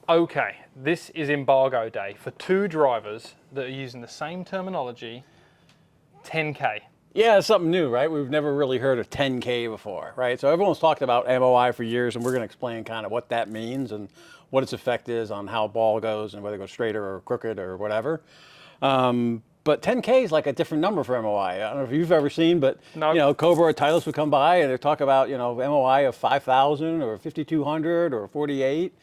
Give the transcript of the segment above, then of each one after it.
Okay, this is embargo day for two drivers that are using the same terminology, 10K. Yeah, it's something new, right? We've never really heard of 10K before, right? So everyone's talked about MOI for years, and we're going to explain kind of what that means and what its effect is on how a ball goes and whether it goes straighter or crooked or whatever. But 10K is like a different number for MOI. I don't know if you've ever seen, but No. you know, Cobra or Titleist would come by and they talk about, you know, MOI of 5,000 or 5,200 or 48.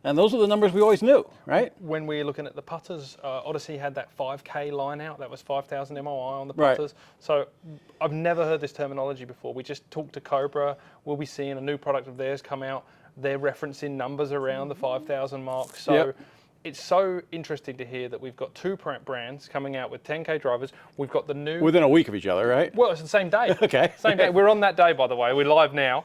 And those are the numbers we always knew, right? When we're looking at the putters, Odyssey had that 5K line out. That was 5,000 MOI on the Right. putters. So I've never heard this terminology before. We just talked to Cobra. We'll be seeing a new product of theirs come out. They're referencing numbers around the 5,000 mark. So Yep. it's so interesting to hear that we've got two brands coming out with 10K drivers. We've got the new... Within a week of each other, right? Well, it's the same day. Okay. Same day. We're on that day, by the way. We're live now.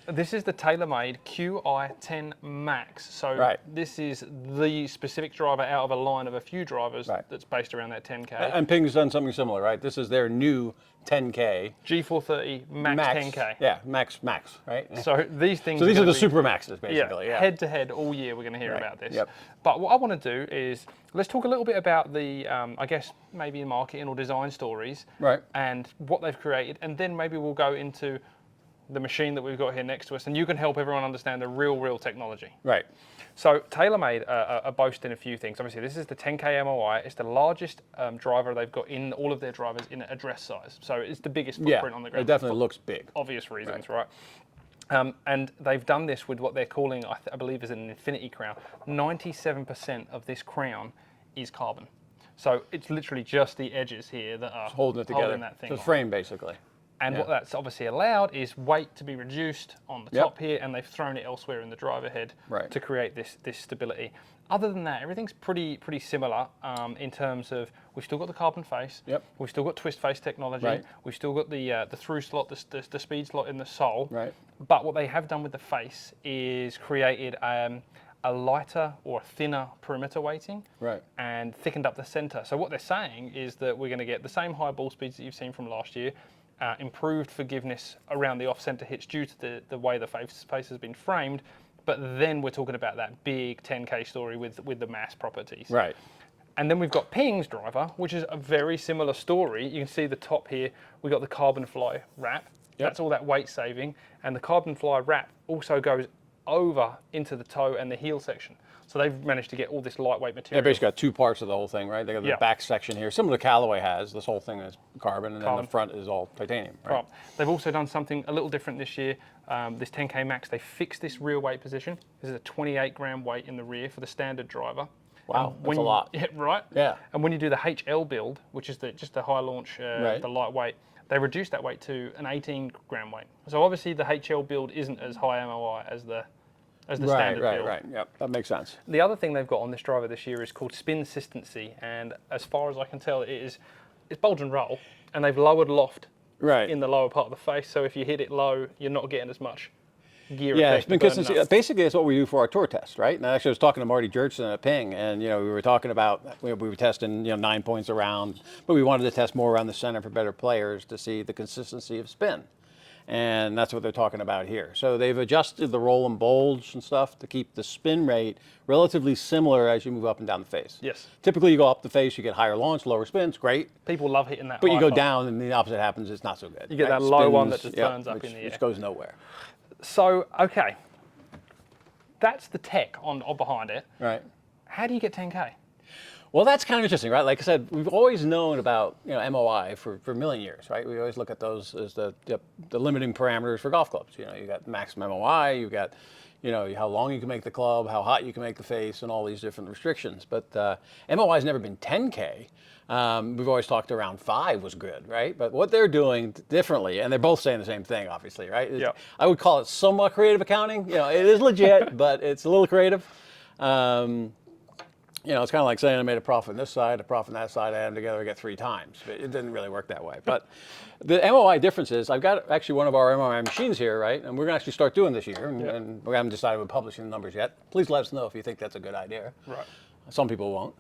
This is the TaylorMade Qi10 Max. So Right. this is the specific driver out of a line of a few drivers Right. that's based around that 10K. And Ping's done something similar, right? This is their new 10K. G430 Max 10K. Yeah, Max, right? So these things. So these are the be, super maxes, basically. Yeah. head to head all year. We're going to hear Right. about this. Yep. But what I want to do is let's talk a little bit about the, I guess maybe marketing or design stories, Right. and what they've created, and then maybe we'll go into the machine that we've got here next to us, and you can help everyone understand the real technology. Right. So TaylorMade are boasting a few things. Obviously, this is the 10K MOI. It's the largest driver they've got in all of their drivers in a dress size. So it's the biggest footprint on the ground. It definitely looks big. Obvious reasons, right? And they've done this with what they're calling, I believe, is an infinity crown. 97% of this crown is carbon. So it's literally just the edges here that are Holding it together. that thing So it's on. frame, basically. And what that's obviously allowed is weight to be reduced on the top here, and they've thrown it elsewhere in the driver head to create this stability. Other than that, everything's pretty similar in terms of we've still got the carbon face, we've still got twist face technology, we've still got the through slot, the speed slot in the sole. Right. But what they have done with the face is created a lighter or thinner perimeter weighting, and thickened up the center. So what they're saying is that we're going to get the same high ball speeds that you've seen from last year. Improved forgiveness around the off-center hits due to the way the face has been framed, but then we're talking about that big 10K story with the mass properties. Right. And then we've got Ping's driver, which is a very similar story. You can see the top here, we've got the carbon fly wrap. That's all that weight saving, and the carbon fly wrap also goes over into the toe and the heel section. So they've managed to get all this lightweight material. They basically got two parts of the whole thing, right? They got the back section here, similar to Callaway has. This whole thing is carbon, and then the front is all titanium. Right? They've also done something a little different this year. This 10K Max, they fixed this rear weight position. This is a 28-gram weight in the rear for the standard driver. Wow, that's a lot. Yeah, right? Yeah. And when you do the HL build, which is just the high launch, the lightweight, they reduced that weight to an 18-gram weight. So obviously the HL build isn't as high MOI as the standard build. Right. Yep, that makes sense. The other thing they've got on this driver this year is called spin consistency, and as far as I can tell, it's bulge and roll, and they've lowered loft in the lower part of the face. So if you hit it low, you're not getting as much gear. Yeah, spin consistency. Basically, that's what we do for our tour test, right? And actually, I was talking to Marty Jertson at Ping, and you know, we were talking about we were testing 9 points around, but we wanted to test more around the center for better players to see the consistency of spin. And that's what they're talking about here. So they've adjusted the roll and bulge and stuff to keep the spin rate relatively similar as you move up and down the face. Yes. Typically, you go up the face, you get higher launch, lower spins, great. People love hitting that. But you go top. down, and the opposite happens. It's not so good. You get that low one that just turns up in the air, which goes nowhere. So okay, that's the tech on behind it. Right. How do you get 10K? Well, that's kind of interesting, right? Like I said, we've always known about MOI for a million years, right? We always look at those as the limiting parameters for golf clubs. You know, you got maximum MOI, you got how long you can make the club, how hot you can make the face, and all these different restrictions. But MOI has never been 10K. We've always talked around 5 was good, right? But what they're doing differently, and they're both saying the same thing, obviously, right? Yeah. I would call it somewhat creative accounting. You know, it is legit, but it's a little creative. It's kind of like saying I made a profit on this side, a profit on that side, I add them together, I get 3 times. But it didn't really work that way. But the MOI difference is, I've got actually one of our MOI machines here, right? And we're going to actually start doing this year, and we haven't decided we're publishing the numbers yet. Please let us know if you think that's a good idea. Right. Some people won't.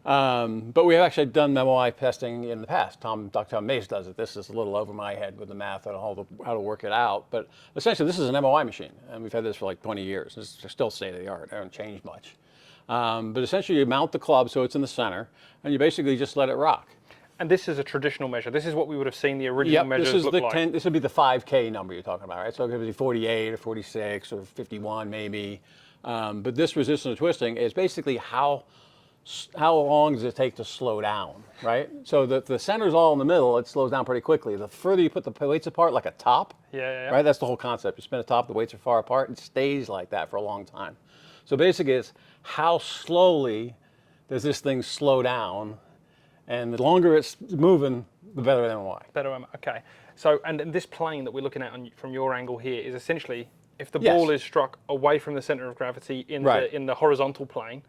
But we have actually done MOI testing in the past. Dr. Tom Mace does it. This is a little over my head with the math and how to work it out. But essentially, this is an MOI machine, and we've had this for like 20 years. It's still state of the art. It hasn't changed much. But essentially, you mount the club so it's in the center, and you basically just let it rock. And this is a traditional measure. This is what we would have seen the original measures look like. This would be the 5K number you're talking about, right? So it could be 48 or 46 or 51 maybe. But this resistance to twisting is basically how long does it take to slow down, right? So the center's all in the middle, it slows down pretty quickly. The further you put the weights apart, like a top, right? That's the whole concept. You spin a top, the weights are far apart, it stays like that for a long time. So basically it's how slowly does this thing slow down, and the longer it's moving, the better MOI. Better MOI, okay. So, and this plane that we're looking at from your angle here is essentially, if the ball is struck away from the center of gravity in the horizontal plane,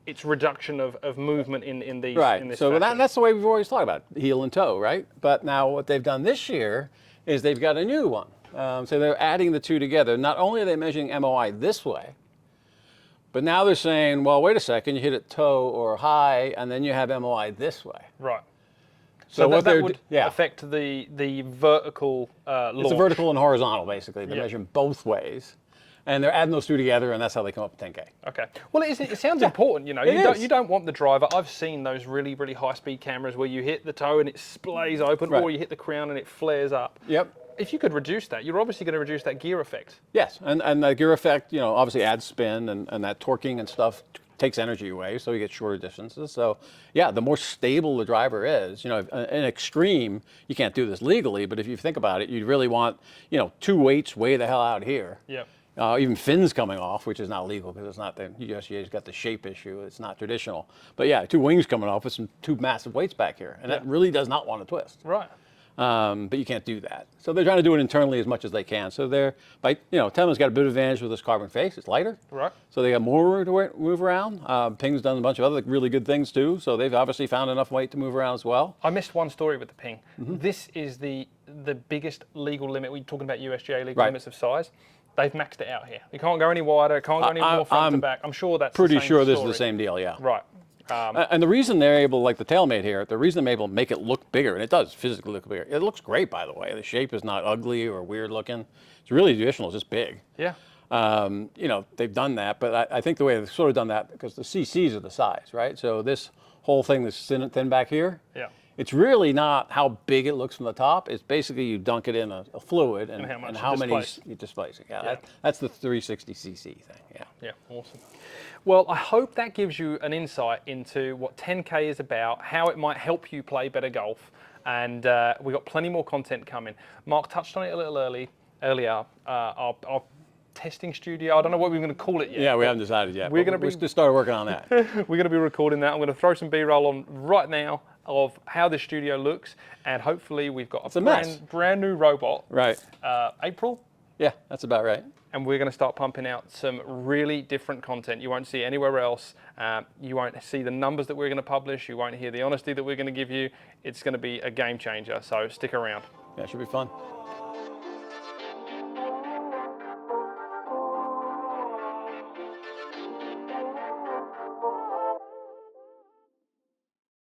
it's reduction of movement in these. Right. In this so that's the way we've always thought about it, heel and toe, right? But now what they've done this year is they've got a new one. So they're adding the two together. Not only are they measuring MOI this way, but now they're saying, well, wait a second, you hit it toe or high, and then you have MOI this way. Right. So what that would affect the vertical launch. It's a vertical and horizontal, basically. They're measuring both ways. And they're adding those two together, and that's how they come up with 10K. Okay. Well, it sounds important, you know. You don't want the driver. I've seen those really, really high-speed cameras where you hit the toe and it splays open, or you hit the crown and it flares up. Yep. If you could reduce that, you're obviously going to reduce that gear effect. Yes, and the gear effect, you know, obviously adds spin, and that torquing and stuff takes energy away, so you get shorter distances. So, yeah, the more stable the driver is, you know, in extreme, you can't do this legally, but if you think about it, you'd really want, you know, two weights way the hell out here. Yep. Even fins coming off, which is not legal because it's not the USGA's got the shape issue. It's not traditional. But yeah, two wings coming off with two massive weights back here, and that really does not want to twist. Right. But you can't do that. So they're trying to do it internally as much as they can. So Tema's got a bit of advantage with this carbon face. It's lighter. Right. So they got more room to move around. Ping's done a bunch of other really good things too. So they've obviously found enough weight to move around as well. I missed one story with the Ping. This is the biggest legal limit. We're talking about USGA legal limits of size. They've maxed it out here. You can't go any wider. It can't go any more front to back. I'm sure that's pretty the same sure this story. is the same deal. Yeah. Right. And the reason they're able, like the TaylorMade here, the reason they're able to make it look bigger, and it does physically look bigger. It looks great, by the way. The shape is not ugly or weird looking. It's really traditional. It's just big. Yeah. You know, they've done that, but I think the way they've sort of done that, because the CCs are the size, right? So this whole thing that's thin back here, it's really not how big it looks from the top. It's basically you dunk it in a fluid and how many you displace it. That's the 360cc thing. Yeah, awesome. Well, I hope that gives you an insight into what 10K is about, how it might help you play better golf, and we've got plenty more content coming. Mark touched on it a little earlier. Our testing studio, I don't know what we're going to call it yet. Yeah, we haven't decided yet. We're going to just started working on that. We're going to be recording that. I'm going to throw some B-roll on right now of how the studio looks, and hopefully we've got a brand new robot. Right. April? Yeah, that's about right. And we're going to start pumping out some really different content you won't see anywhere else. You won't see the numbers that we're going to publish. You won't hear the honesty that we're going to give you. It's going to be a game changer, so stick around. Yeah, it should be fun.